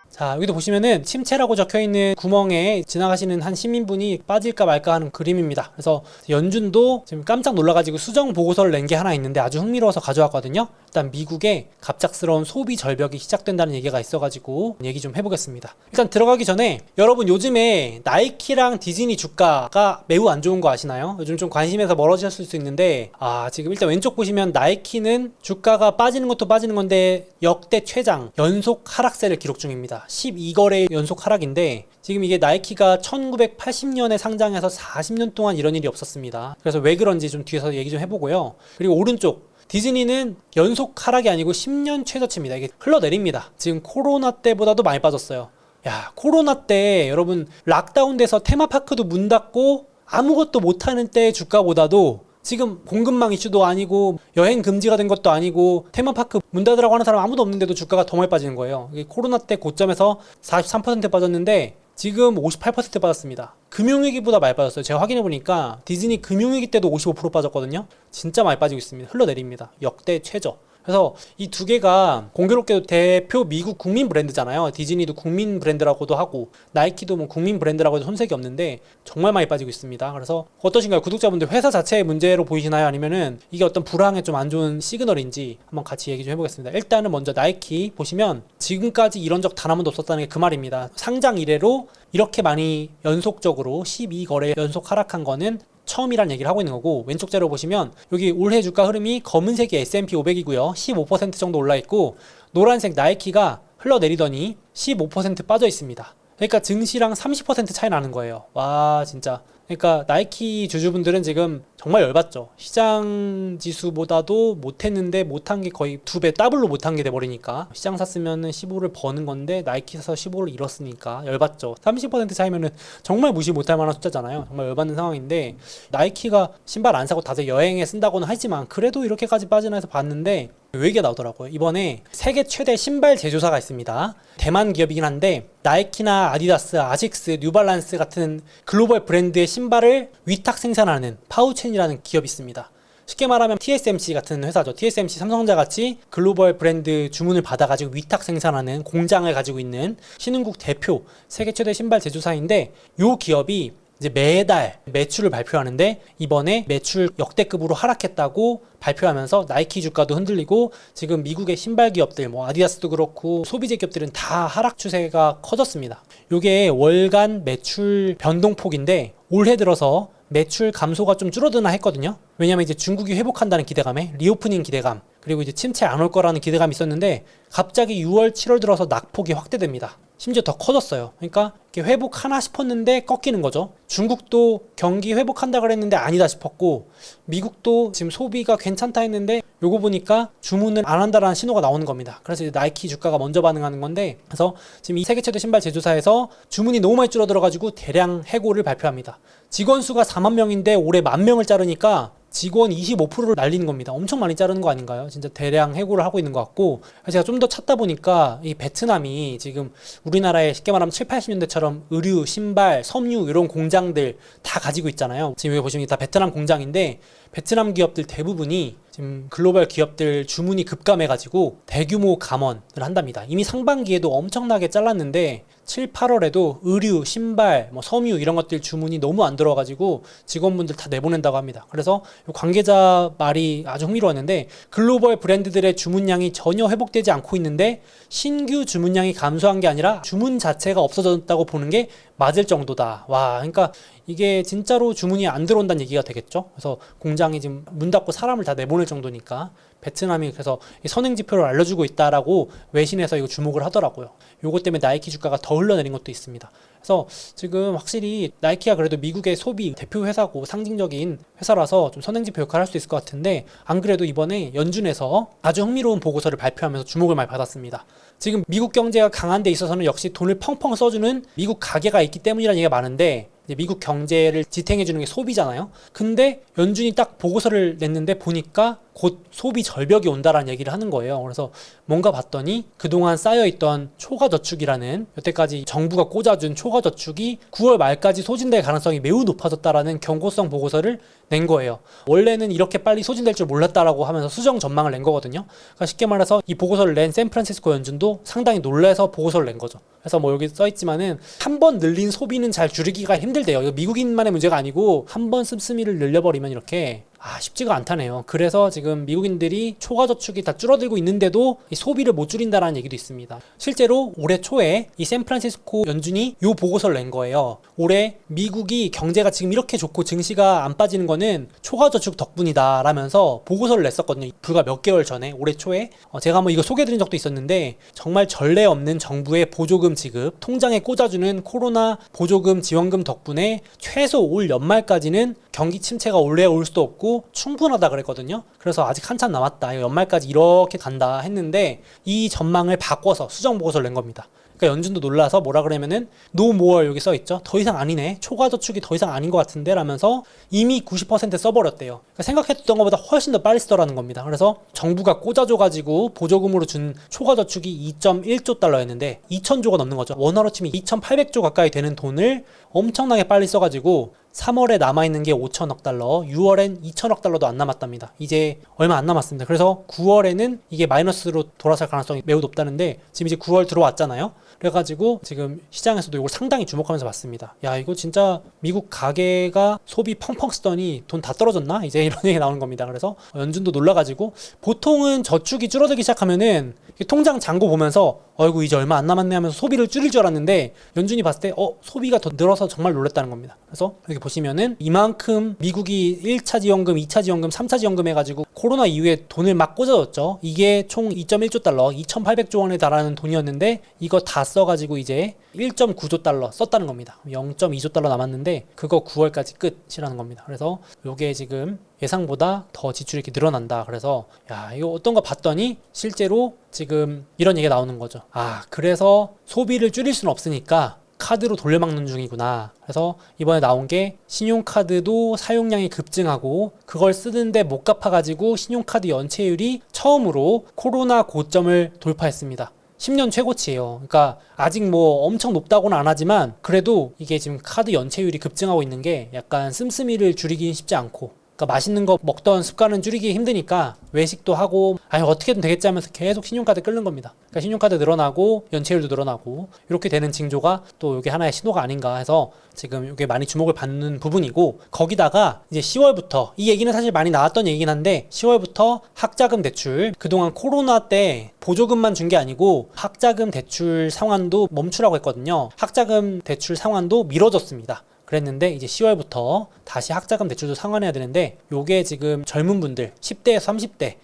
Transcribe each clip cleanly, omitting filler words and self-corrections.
자, 여기도 보시면은 침체라고 적혀있는 구멍에 지나가시는 한 시민분이 빠질까 말까 하는 그림입니다. 그래서 연준도 지금 깜짝 놀라가지고 수정 보고서를 낸 게 하나 있는데 아주 흥미로워서 가져왔거든요. 일단 미국에 갑작스러운 소비 절벽이 시작된다는 얘기가 있어가지고 얘기 좀 해보겠습니다. 일단 들어가기 전에 여러분 요즘에 나이키랑 디즈니 주가가 매우 안 좋은 거 아시나요? 요즘 좀 관심에서 멀어지셨을 수 있는데 지금 일단 왼쪽 보시면 나이키는 주가가 빠지는 것도 빠지는 건데 역대 최장 연속 하락세를 기록 중입니다. 12거래 연속 하락인데 지금 이게 나이키가 1980년에 상장해서 40년 동안 이런 일이 없었습니다. 그래서 왜 그런지 좀 뒤에서 얘기 좀 해보고요. 그리고 오른쪽 디즈니는 연속 하락이 아니고 10년 최저치입니다. 이게 흘러내립니다. 지금 코로나 때보다도 많이 빠졌어요. 야, 코로나 때 여러분 락다운 돼서 테마파크도 문 닫고 아무것도 못하는 때 주가보다도 지금 공급망 이슈도 아니고 여행 금지가 된 것도 아니고 테마파크 문 닫으라고 하는 사람 아무도 없는데도 주가가 더 많이 빠지는 거예요. 코로나 때 고점에서 43% 빠졌는데 지금 58% 빠졌습니다. 금융위기보다 많이 빠졌어요. 제가 확인해보니까 디즈니 금융위기 때도 55% 빠졌거든요. 진짜 많이 빠지고 있습니다. 흘러내립니다. 역대 최저. 그래서 이 두 개가 공교롭게도 대표 미국 국민 브랜드잖아요. 디즈니도 국민 브랜드라고도 하고 나이키도 뭐 국민 브랜드라고 해도 손색이 없는데 정말 많이 빠지고 있습니다. 그래서 어떠신가요? 구독자분들 회사 자체의 문제로 보이시나요? 아니면은 이게 어떤 불황에 좀 안 좋은 시그널인지 한번 같이 얘기 좀 해보겠습니다. 일단은 먼저 나이키 보시면 지금까지 이런 적 단 한 번도 없었다는 게 그 말입니다. 상장 이래로 이렇게 많이 연속적으로 12거래 연속 하락한 거는 처음이란 얘기를 하고 있는 거고, 왼쪽 자료 보시면 여기 올해 주가 흐름이 검은색이 S&P 500이고요 15% 정도 올라 있고, 노란색 나이키가 흘러내리더니 15% 빠져 있습니다. 그러니까 증시랑 30% 차이 나는 거예요. 와, 진짜. 그러니까 나이키 주주분들은 지금 정말 열받죠. 시장 지수보다도 못했는데 못한 게 거의 2배 더블로 못한 게 돼버리니까, 시장 샀으면 15를 버는 건데 나이키 사서 15를 잃었으니까 열받죠. 30% 차이면은 정말 무시 못할 만한 숫자잖아요. 정말 열받는 상황인데, 나이키가 신발 안 사고 다들 여행에 쓴다고는 하지만 그래도 이렇게까지 빠지나 해서 봤는데 얘기가 나오더라고요. 이번에 세계 최대 신발 제조사가 있습니다. 대만 기업이긴 한데 나이키나 아디다스, 아식스, 뉴발란스 같은 글로벌 브랜드의 신발을 위탁 생산하는 파우첸이라는 기업이 있습니다. 쉽게 말하면 TSMC 같은 회사죠. TSMC, 삼성전자 같이 글로벌 브랜드 주문을 받아가지고 위탁 생산하는 공장을 가지고 있는 신흥국 대표 세계 최대 신발 제조사인데, 이 기업이 이제 매달 매출을 발표하는데 이번에 매출 역대급으로 하락했다고 발표하면서 나이키 주가도 흔들리고, 지금 미국의 신발 기업들 뭐 아디다스도 그렇고 소비재 기업들은 다 하락 추세가 커졌습니다. 이게 월간 매출 변동폭인데 올해 들어서 매출 감소가 좀 줄어드나 했거든요. 왜냐면 이제 중국이 회복한다는 기대감에 리오프닝 기대감, 그리고 이제 침체 안 올 거라는 기대감이 있었는데 갑자기 6월, 7월 들어서 낙폭이 확대됩니다. 심지어 더 커졌어요. 그러니까 이렇게 회복하나 싶었는데 꺾이는 거죠. 중국도 경기 회복한다 그랬는데 아니다 싶었고, 미국도 지금 소비가 괜찮다 했는데 요거 보니까 주문을 안 한다라는 신호가 나오는 겁니다. 그래서 이제 나이키 주가가 먼저 반응하는 건데, 그래서 지금 이 세계 최대 신발 제조사에서 주문이 너무 많이 줄어들어가지고 대량 해고를 발표합니다. 직원 수가 4만 명인데 올해 10,000명을 자르니까 직원 25%를 날리는 겁니다. 엄청 많이 자르는 거 아닌가요? 진짜 대량 해고를 하고 있는 것 같고, 제가 좀 더 찾다 보니까 이 베트남이 지금 우리나라에 쉽게 말하면 7, 80년대처럼 의류, 신발, 섬유 이런 공장들 다 가지고 있잖아요. 지금 여기 보시면 다 베트남 공장인데, 베트남 기업들 대부분이 지금 글로벌 기업들 주문이 급감해가지고 대규모 감원을 한답니다. 이미 상반기에도 엄청나게 잘랐는데 7, 8월에도 의류, 신발, 뭐 섬유 이런 것들 주문이 너무 안 들어와가지고 직원분들 다 내보낸다고 합니다. 그래서 관계자 말이 아주 흥미로웠는데, 글로벌 브랜드들의 주문량이 전혀 회복되지 않고 있는데 신규 주문량이 감소한 게 아니라 주문 자체가 없어졌다고 보는 게 맞을 정도다. 와, 그러니까 이게 진짜로 주문이 안 들어온다는 얘기가 되겠죠. 그래서 공장이 지금 문 닫고 사람을 다 내보낼 정도니까 베트남이 그래서 선행지표를 알려주고 있다라고 외신에서 이거 주목을 하더라고요. 요것 때문에 나이키 주가가 더 흘러내린 것도 있습니다. 그래서 지금 확실히 나이키가 그래도 미국의 소비 대표 회사고 상징적인 회사라서 좀 선행지표 역할을 할 수 있을 것 같은데, 안 그래도 이번에 연준에서 아주 흥미로운 보고서를 발표하면서 주목을 많이 받았습니다. 지금 미국 경제가 강한 데 있어서는 역시 돈을 펑펑 써주는 미국 가계가 있기 때문이라는 얘기가 많은데, 미국 경제를 지탱해주는 게 소비잖아요. 근데 연준이 딱 보고서를 냈는데 보니까 곧 소비 절벽이 온다라는 얘기를 하는 거예요. 그래서 뭔가 봤더니 그동안 쌓여있던 초과저축이라는 여태까지 정부가 꽂아준 초과저축이 9월 말까지 소진될 가능성이 매우 높아졌다라는 경고성 보고서를 낸 거예요. 원래는 이렇게 빨리 소진될 줄 몰랐다라고 하면서 수정 전망을 낸 거거든요. 그러니까 쉽게 말해서 이 보고서를 낸 샌프란시스코 연준도 상당히 놀라서 보고서를 낸 거죠. 그래서 뭐 여기 써있지만은 한 번 늘린 소비는 잘 줄이기가 힘들대요. 이거 미국인만의 문제가 아니고 한 번 씀씀이를 늘려버리면 이렇게 쉽지가 않다네요. 그래서 지금 미국인들이 초과저축이 다 줄어들고 있는데도 이 소비를 못 줄인다라는 얘기도 있습니다. 실제로 올해 초에 이 샌프란시스코 연준이 이 보고서를 낸 거예요. 올해 미국이 경제가 지금 이렇게 좋고 증시가 안 빠지는 거는 초과저축 덕분이다 라면서 보고서를 냈었거든요. 불과 몇 개월 전에 올해 초에 제가 이거 소개해드린 적도 있었는데 정말 전례 없는 정부의 보조금 지급, 통장에 꽂아주는 코로나 보조금 지원금 덕분에 최소 올 연말까지는 경기 침체가 올라올 수도 없고 충분하다 그랬거든요. 그래서 아직 한참 남았다. 연말까지 이렇게 간다 했는데 이 전망을 바꿔서 수정 보고서를 낸 겁니다. 그러니까 연준도 놀라서 뭐라 그러면은 no more 여기 써있죠. 더 이상 아니네. 초과저축이 더 이상 아닌 것 같은데 라면서 이미 90% 써버렸대요. 그러니까 생각했던 것보다 훨씬 더 빨리 쓰더라는 겁니다. 그래서 정부가 꽂아줘가지고 보조금으로 준 초과저축이 2.1조 달러였는데 2,000조가 넘는 거죠. 원화로 치면 2,800조 가까이 되는 돈을 엄청나게 빨리 써가지고 3월에 남아있는 게 5천억 달러, 6월엔 2천억 달러도 안 남았답니다. 이제 얼마 안 남았습니다. 그래서 9월에는 이게 마이너스로 돌아설 가능성이 매우 높다는데 지금 이제 9월 들어왔잖아요. 그래가지고 지금 시장에서도 이걸 상당히 주목하면서 봤습니다. 야, 이거 진짜 미국 가계가 소비 펑펑 쓰더니 돈 다 떨어졌나? 이제 이런 얘기 나오는 겁니다. 그래서 연준도 놀라가지고 보통은 저축이 줄어들기 시작하면은 통장 잔고 보면서 어이구 이제 얼마 안 남았네 하면서 소비를 줄일 줄 알았는데 연준이 봤을 때 소비가 더 늘어서 정말 놀랐다는 겁니다. 그래서 여기 보시면은 이만큼 미국이 1차 지원금, 2차 지원금, 3차 지원금 해가지고 코로나 이후에 돈을 막 꽂아줬죠. 이게 총 2.1조 달러, 2,800조 원에 달하는 돈이었는데 이거 다 써가지고 이제 1.9조 달러 썼다는 겁니다. 0.2조 달러 남았는데 그거 9월까지 끝이라는 겁니다. 그래서 이게 지금 예상보다 더 지출이 이렇게 늘어난다. 그래서 야, 이거 어떤 거 봤더니 실제로 지금 이런 얘기가 나오는 거죠. 그래서 소비를 줄일 수는 없으니까 카드로 돌려막는 중이구나. 그래서 이번에 나온 게 신용카드도 사용량이 급증하고 그걸 쓰는데 못 갚아가지고 신용카드 연체율이 처음으로 코로나 고점을 돌파했습니다. 10년 최고치예요. 그러니까 아직 엄청 높다고는 안 하지만 그래도 이게 지금 카드 연체율이 급증하고 있는 게 약간 씀씀이를 줄이긴 쉽지 않고, 그러니까 맛있는 거 먹던 습관은 줄이기 힘드니까 외식도 하고 어떻게든 되겠지 하면서 계속 신용카드 끓는 겁니다. 그러니까 신용카드 늘어나고 연체율도 늘어나고 이렇게 되는 징조가 또 이게 하나의 신호가 아닌가 해서 지금 이게 많이 주목을 받는 부분이고, 거기다가 이제 10월부터 이 얘기는 사실 많이 나왔던 얘기긴 한데 10월부터 학자금 대출, 그동안 코로나 때 보조금만 준 게 아니고 학자금 대출 상환도 멈추라고 했거든요. 학자금 대출 상환도 미뤄졌습니다. 그랬는데 이제 10월부터 다시 학자금 대출도 상환해야 되는데 요게 지금 젊은 분들 10대에서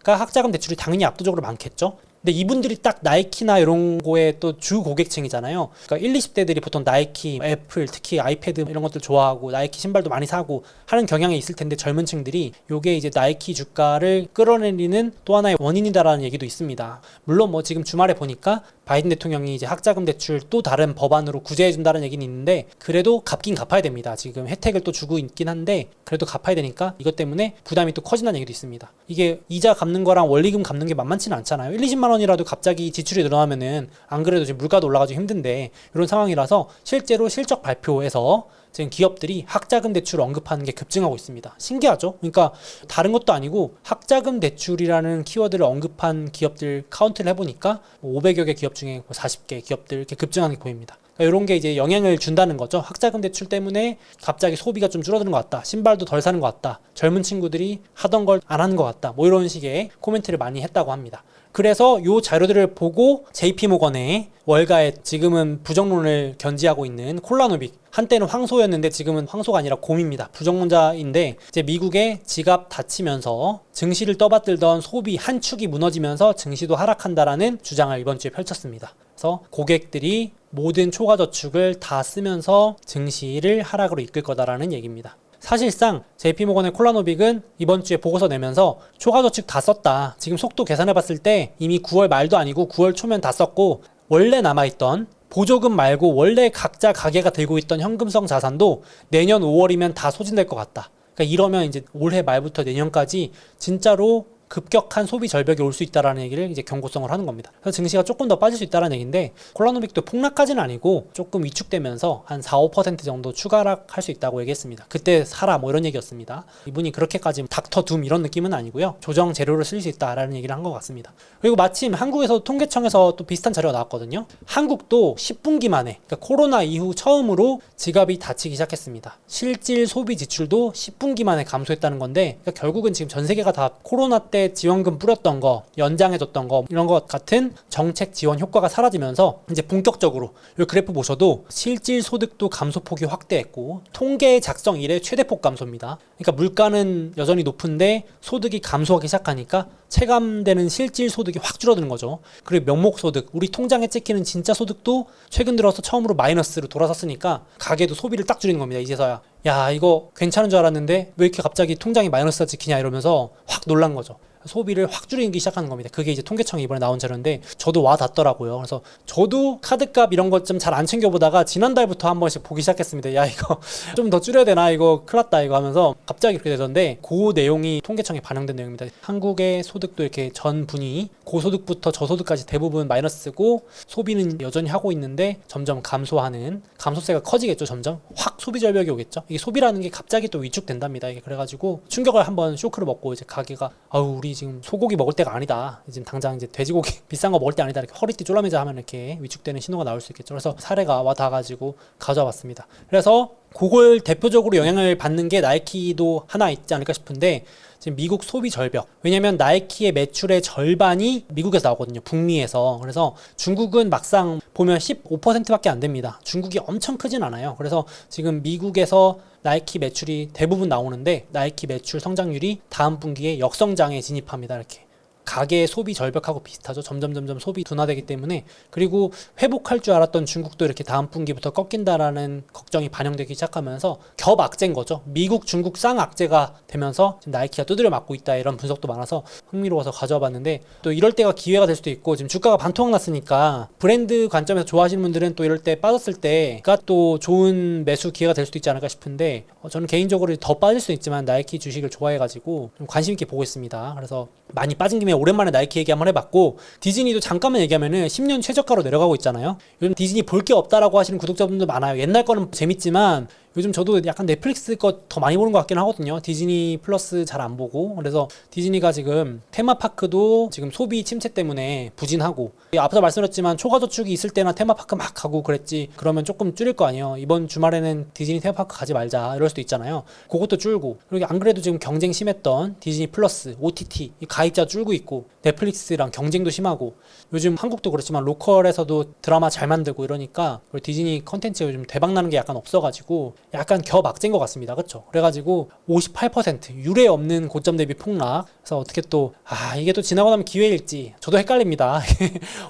30대가 학자금 대출이 당연히 압도적으로 많겠죠. 근데 이분들이 딱 나이키나 이런 거에 또 주 고객층이잖아요. 그러니까 1, 20대들이 보통 나이키, 애플, 특히 아이패드 이런 것들 좋아하고 나이키 신발도 많이 사고 하는 경향이 있을 텐데 젊은 층들이 요게 이제 나이키 주가를 끌어내리는 또 하나의 원인이다라는 얘기도 있습니다. 물론 지금 주말에 보니까 바이든 대통령이 이제 학자금 대출 또 다른 법안으로 구제해준다는 얘기는 있는데 그래도 갚긴 갚아야 됩니다. 지금 혜택을 또 주고 있긴 한데 그래도 갚아야 되니까 이것 때문에 부담이 또 커진다는 얘기도 있습니다. 이게 이자 갚는 거랑 원리금 갚는 게 만만치는 않잖아요. 1, 20만 원이라도 갑자기 지출이 늘어나면은 안 그래도 지금 물가도 올라가지고 힘든데 이런 상황이라서 실제로 실적 발표에서 지금 기업들이 학자금 대출을 언급하는 게 급증하고 있습니다. 신기하죠? 그러니까 다른 것도 아니고 학자금 대출이라는 키워드를 언급한 기업들 카운트를 해보니까 500여 개 기업 중에 40개 기업들 이렇게 급증하는 게 보입니다. 그러니까 이런 게 이제 영향을 준다는 거죠. 학자금 대출 때문에 갑자기 소비가 좀 줄어드는 것 같다. 신발도 덜 사는 것 같다. 젊은 친구들이 하던 걸 안 하는 것 같다. 이런 식의 코멘트를 많이 했다고 합니다. 그래서 이 자료들을 보고 JP모건의 월가에 지금은 부정론을 견지하고 있는 콜라노빅, 한때는 황소였는데 지금은 황소가 아니라 곰입니다. 부정론자인데 이제 미국의 지갑 닫히면서 증시를 떠받들던 소비 한 축이 무너지면서 증시도 하락한다라는 주장을 이번 주에 펼쳤습니다. 그래서 고객들이 모든 초과저축을 다 쓰면서 증시를 하락으로 이끌 거다라는 얘기입니다. 사실상 JP모건의 콜라노빅은 이번 주에 보고서 내면서 초과저축 다 썼다. 지금 속도 계산해봤을 때 이미 9월 말도 아니고 9월 초면 다 썼고 원래 남아있던 보조금 말고 원래 각자 가게가 들고 있던 현금성 자산도 내년 5월이면 다 소진될 것 같다. 그러니까 이러면 이제 올해 말부터 내년까지 진짜로 급격한 소비 절벽이 올 수 있다라는 얘기를 이제 경고성을 하는 겁니다. 그래서 증시가 조금 더 빠질 수 있다라는 얘기인데 콜라노믹도 폭락까지는 아니고 조금 위축되면서 한 4-5% 정도 추가락할 수 있다고 얘기했습니다. 그때 사라 뭐 이런 얘기였습니다. 이분이 그렇게까지 닥터 둠 이런 느낌은 아니고요. 조정 재료를 쓸 수 있다라는 얘기를 한 것 같습니다. 그리고 마침 한국에서 통계청에서 또 비슷한 자료가 나왔거든요. 한국도 10분기 만에 그러니까 코로나 이후 처음으로 지갑이 닫히기 시작했습니다. 실질 소비 지출도 10분기 만에 감소했다는 건데 그러니까 결국은 지금 전 세계가 다 코로나 때 지원금 뿌렸던 거, 연장해줬던 거 이런 것 같은 정책 지원 효과가 사라지면서 이제 본격적으로 이 그래프 보셔도 실질 소득도 감소폭이 확대했고 통계 작성 이래 최대폭 감소입니다. 그러니까 물가는 여전히 높은데 소득이 감소하기 시작하니까 체감되는 실질 소득이 확 줄어드는 거죠. 그리고 명목 소득, 우리 통장에 찍히는 진짜 소득도 최근 들어서 처음으로 마이너스로 돌아섰으니까 가게도 소비를 딱 줄이는 겁니다. 이제서야 야 이거 괜찮은 줄 알았는데 왜 이렇게 갑자기 통장이 마이너스가 찍히냐 이러면서 확 놀란 거죠. 소비를 확 줄이기 시작하는 겁니다. 그게 이제 통계청이 이번에 나온 자료인데 저도 와 닿더라고요. 그래서 저도 카드값 이런 것 좀 잘 안 챙겨보다가 지난달부터 한 번씩 보기 시작했습니다. 야 이거 좀 더 줄여야 되나 이거 큰일 났다 이거 하면서 갑자기 그렇게 되던데 그 내용이 통계청에 반영된 내용입니다. 한국의 소득도 이렇게 전 분위 고소득부터 저소득까지 대부분 마이너스고 소비는 여전히 하고 있는데 점점 감소하는 감소세가 커지겠죠. 점점 확 소비 절벽이 오겠죠. 이게 소비라는 게 갑자기 또 위축된답니다. 이게 그래가지고 충격을 한번 쇼크를 먹고 이제 가게가 아우 우리 지금 소고기 먹을 때가 아니다. 지금 당장 이제 돼지고기 비싼 거 먹을 때 아니다. 이렇게 허리띠 졸라매자 하면 이렇게 위축되는 신호가 나올 수 있겠죠. 그래서 사례가 와 닿아가지고 가져와 봤습니다. 그래서 그걸 대표적으로 영향을 받는 게 나이키도 하나 있지 않을까 싶은데 지금 미국 소비 절벽. 왜냐면 나이키의 매출의 절반이 미국에서 나오거든요. 북미에서. 그래서 중국은 막상 보면 15%밖에 안 됩니다. 중국이 엄청 크진 않아요. 그래서 지금 미국에서 나이키 매출이 대부분 나오는데 나이키 매출 성장률이 다음 분기에 역성장에 진입합니다. 이렇게. 가계 소비 절벽하고 비슷하죠. 점점 소비 둔화되기 때문에. 그리고 회복할 줄 알았던 중국도 이렇게 다음 분기부터 꺾인다라는 걱정이 반영되기 시작하면서 겹악재인 거죠. 미국, 중국 쌍악재가 되면서 지금 나이키가 두드려 맞고 있다 이런 분석도 많아서 흥미로워서 가져와 봤는데 또 이럴 때가 기회가 될 수도 있고 지금 주가가 반토막 났으니까 브랜드 관점에서 좋아하시는 분들은 또 이럴 때 빠졌을 때가 또 좋은 매수 기회가 될 수도 있지 않을까 싶은데 저는 개인적으로 더 빠질 수 있지만 나이키 주식을 좋아해가지고 좀 관심 있게 보고 있습니다. 그래서 많이 빠진 김에 오랜만에 나이키 얘기 한번 해봤고 디즈니도 잠깐만 얘기하면은 10년 최저가로 내려가고 있잖아요. 요즘 디즈니 볼 게 없다라고 하시는 구독자분들 많아요. 옛날 거는 재밌지만 요즘 저도 약간 넷플릭스 거 더 많이 보는 것 같긴 하거든요. 디즈니 플러스 잘 안 보고. 그래서 디즈니가 지금 테마파크도 지금 소비 침체 때문에 부진하고 앞서 말씀드렸지만 초과저축이 있을 때나 테마파크 막 가고 그랬지 그러면 조금 줄일 거 아니에요. 이번 주말에는 디즈니 테마파크 가지 말자 이럴 수도 있잖아요. 그것도 줄고 그리고 안 그래도 지금 경쟁 심했던 디즈니 플러스, OTT 가입자 줄고 있고 넷플릭스랑 경쟁도 심하고 요즘 한국도 그렇지만 로컬에서도 드라마 잘 만들고 이러니까 디즈니 컨텐츠가 요즘 대박나는 게 약간 없어가지고 약간 겹악재인 것 같습니다. 그렇죠? 그래가지고 58% 유례 없는 고점 대비 폭락. 그래서 어떻게 또 이게 또 지나고 나면 기회일지 저도 헷갈립니다.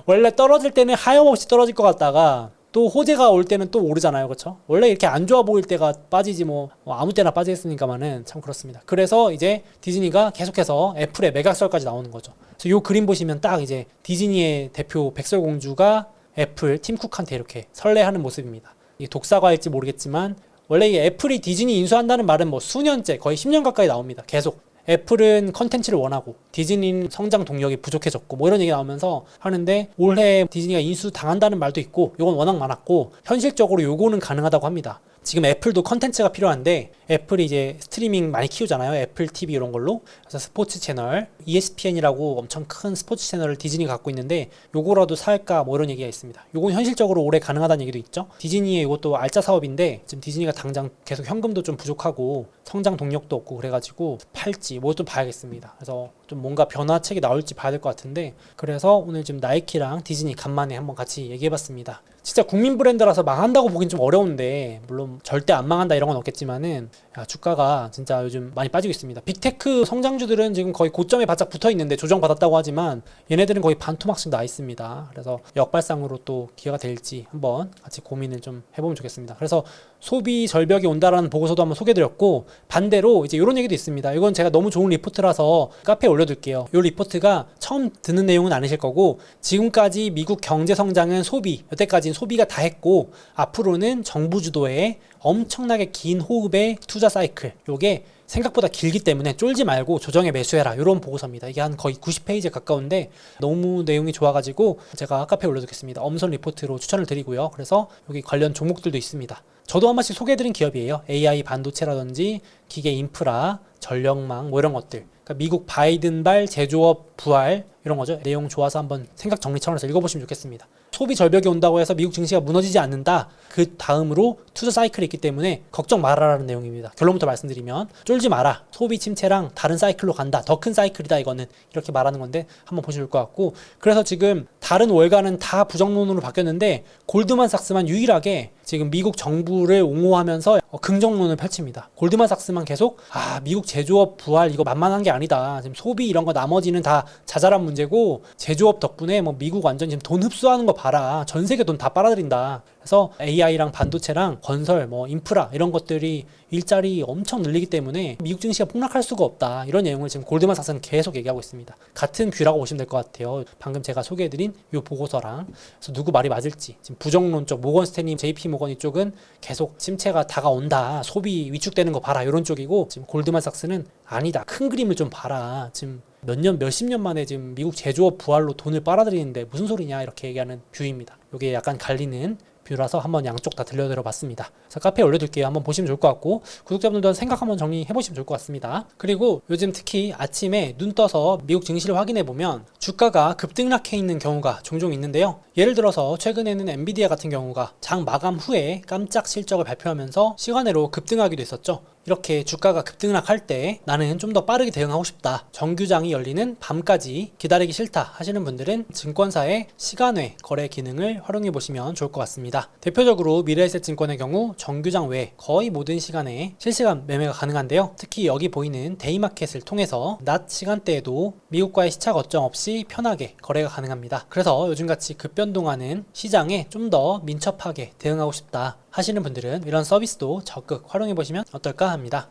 원래 떨어질 때는 하염없이 떨어질 것 같다가 또 호재가 올 때는 또 오르잖아요. 그렇죠? 원래 이렇게 안 좋아 보일 때가 빠지지 뭐 아무 때나 빠지겠으니까만은 참 그렇습니다. 그래서 이제 디즈니가 계속해서 애플의 매각설까지 나오는 거죠. 그래서 요 그림 보시면 딱 이제 디즈니의 대표 백설공주가 애플 팀 쿡한테 이렇게 설레하는 모습입니다. 이게 독사과일지 모르겠지만 원래 이 애플이 디즈니 인수한다는 말은 뭐 수년째 거의 10년 가까이 나옵니다. 계속 애플은 컨텐츠를 원하고 디즈니는 성장 동력이 부족해졌고 뭐 이런 얘기 나오면서 하는데 올해 디즈니가 인수 당한다는 말도 있고 요건 워낙 많았고 현실적으로 요거는 가능하다고 합니다. 지금 애플도 컨텐츠가 필요한데 애플이 이제 스트리밍 많이 키우잖아요. 애플 TV 이런 걸로. 그래서 스포츠 채널 ESPN이라고 엄청 큰 스포츠 채널을 디즈니가 갖고 있는데 요거라도 살까 뭐 이런 얘기가 있습니다. 요건 현실적으로 올해 가능하다는 얘기도 있죠. 디즈니의 이것도 알짜 사업인데 지금 디즈니가 당장 계속 현금도 좀 부족하고 성장 동력도 없고 그래가지고 팔지 뭐 좀 봐야겠습니다. 그래서 좀 뭔가 변화책이 나올지 봐야 될 것 같은데 그래서 오늘 지금 나이키랑 디즈니 간만에 한번 같이 얘기해봤습니다. 진짜 국민 브랜드라서 망한다고 보긴 좀 어려운데 물론 절대 안 망한다 이런 건 없겠지만은 주가가 진짜 요즘 많이 빠지고 있습니다. 빅테크 성장주들은 지금 거의 고점에 바짝 붙어 있는데 조정받았다고 하지만 얘네들은 거의 반토막씩 나 있습니다. 그래서 역발상으로 또 기회가 될지 한번 같이 고민을 좀 해보면 좋겠습니다. 그래서 소비 절벽이 온다라는 보고서도 한번 소개드렸고 반대로 이제 이런 얘기도 있습니다. 이건 제가 너무 좋은 리포트라서 카페에 올려둘게요. 이 리포트가 처음 듣는 내용은 아니실 거고 지금까지 미국 경제 성장은 소비, 여태까지는 소비가 다 했고 앞으로는 정부 주도의 엄청나게 긴 호흡의 투자 사이클 요게 생각보다 길기 때문에 쫄지 말고 조정에 매수해라 이런 보고서입니다. 이게 한 거의 90페이지에 가까운데 너무 내용이 좋아가지고 제가 카페에 올려두겠습니다. 엄선 리포트로 추천을 드리고요. 그래서 여기 관련 종목들도 있습니다. 저도 한 번씩 소개해드린 기업이에요. AI 반도체라든지 기계 인프라, 전력망 뭐 이런 것들. 그러니까 미국 바이든발 제조업 부활 이런 거죠. 내용 좋아서 한번 생각 정리 차원에서 읽어보시면 좋겠습니다. 소비 절벽이 온다고 해서 미국 증시가 무너지지 않는다. 그 다음으로 투자 사이클이 있기 때문에 걱정 말아라는 내용입니다. 결론부터 말씀드리면 쫄지 마라. 소비 침체랑 다른 사이클로 간다. 더 큰 사이클이다 이거는 이렇게 말하는 건데 한번 보시면 좋을 것 같고 그래서 지금 다른 월가는 다 부정론으로 바뀌었는데 골드만삭스만 유일하게 지금 미국 정부를 옹호하면서 긍정론을 펼칩니다. 골드만삭스만 계속 미국 제조업 부활 이거 만만한 게 아니다. 지금 소비 이런 거 나머지는 다 자잘한 문제고 제조업 덕분에 뭐 미국 완전 지금 돈 흡수하는 거 봐라. 전 세계 돈 다 빨아들인다. 그래서 AI랑 반도체랑 건설, 뭐 인프라 이런 것들이 일자리 엄청 늘리기 때문에 미국 증시가 폭락할 수가 없다. 이런 내용을 지금 골드만삭스는 계속 얘기하고 있습니다. 같은 뷰라고 보시면 될 것 같아요. 방금 제가 소개해드린 이 보고서랑 그래서 누구 말이 맞을지 지금 부정론 쪽 모건 스탠리, JP 모건 이쪽은 계속 침체가 다가온다. 소비 위축되는 거 봐라. 이런 쪽이고 지금 골드만삭스는 아니다. 큰 그림을 좀 봐라. 지금 몇십 년 만에 지금 미국 제조업 부활로 돈을 빨아들이는데 무슨 소리냐 이렇게 얘기하는 뷰입니다. 이게 약간 갈리는 뷰라서 한번 양쪽 다 들려드려 봤습니다. 그래서 카페에 올려둘게요. 한번 보시면 좋을 것 같고 구독자분들도 생각 한번 정리해 보시면 좋을 것 같습니다. 그리고 요즘 특히 아침에 눈 떠서 미국 증시를 확인해 보면 주가가 급등락해 있는 경우가 종종 있는데요. 예를 들어서 최근에는 엔비디아 같은 경우가 장 마감 후에 깜짝 실적을 발표하면서 시간외로 급등하기도 했었죠. 이렇게 주가가 급등락할 때 나는 좀 더 빠르게 대응하고 싶다. 정규장이 열리는 밤까지 기다리기 싫다 하시는 분들은 증권사의 시간외 거래 기능을 활용해 보시면 좋을 것 같습니다. 대표적으로 미래에셋증권의 경우 정규장 외 거의 모든 시간에 실시간 매매가 가능한데요. 특히 여기 보이는 데이마켓을 통해서 낮 시간대에도 미국과의 시차 거점 없이 편하게 거래가 가능합니다. 그래서 요즘같이 급변동하는 시장에 좀 더 민첩하게 대응하고 싶다 하시는 분들은 이런 서비스도 적극 활용해 보시면 어떨까 합니다.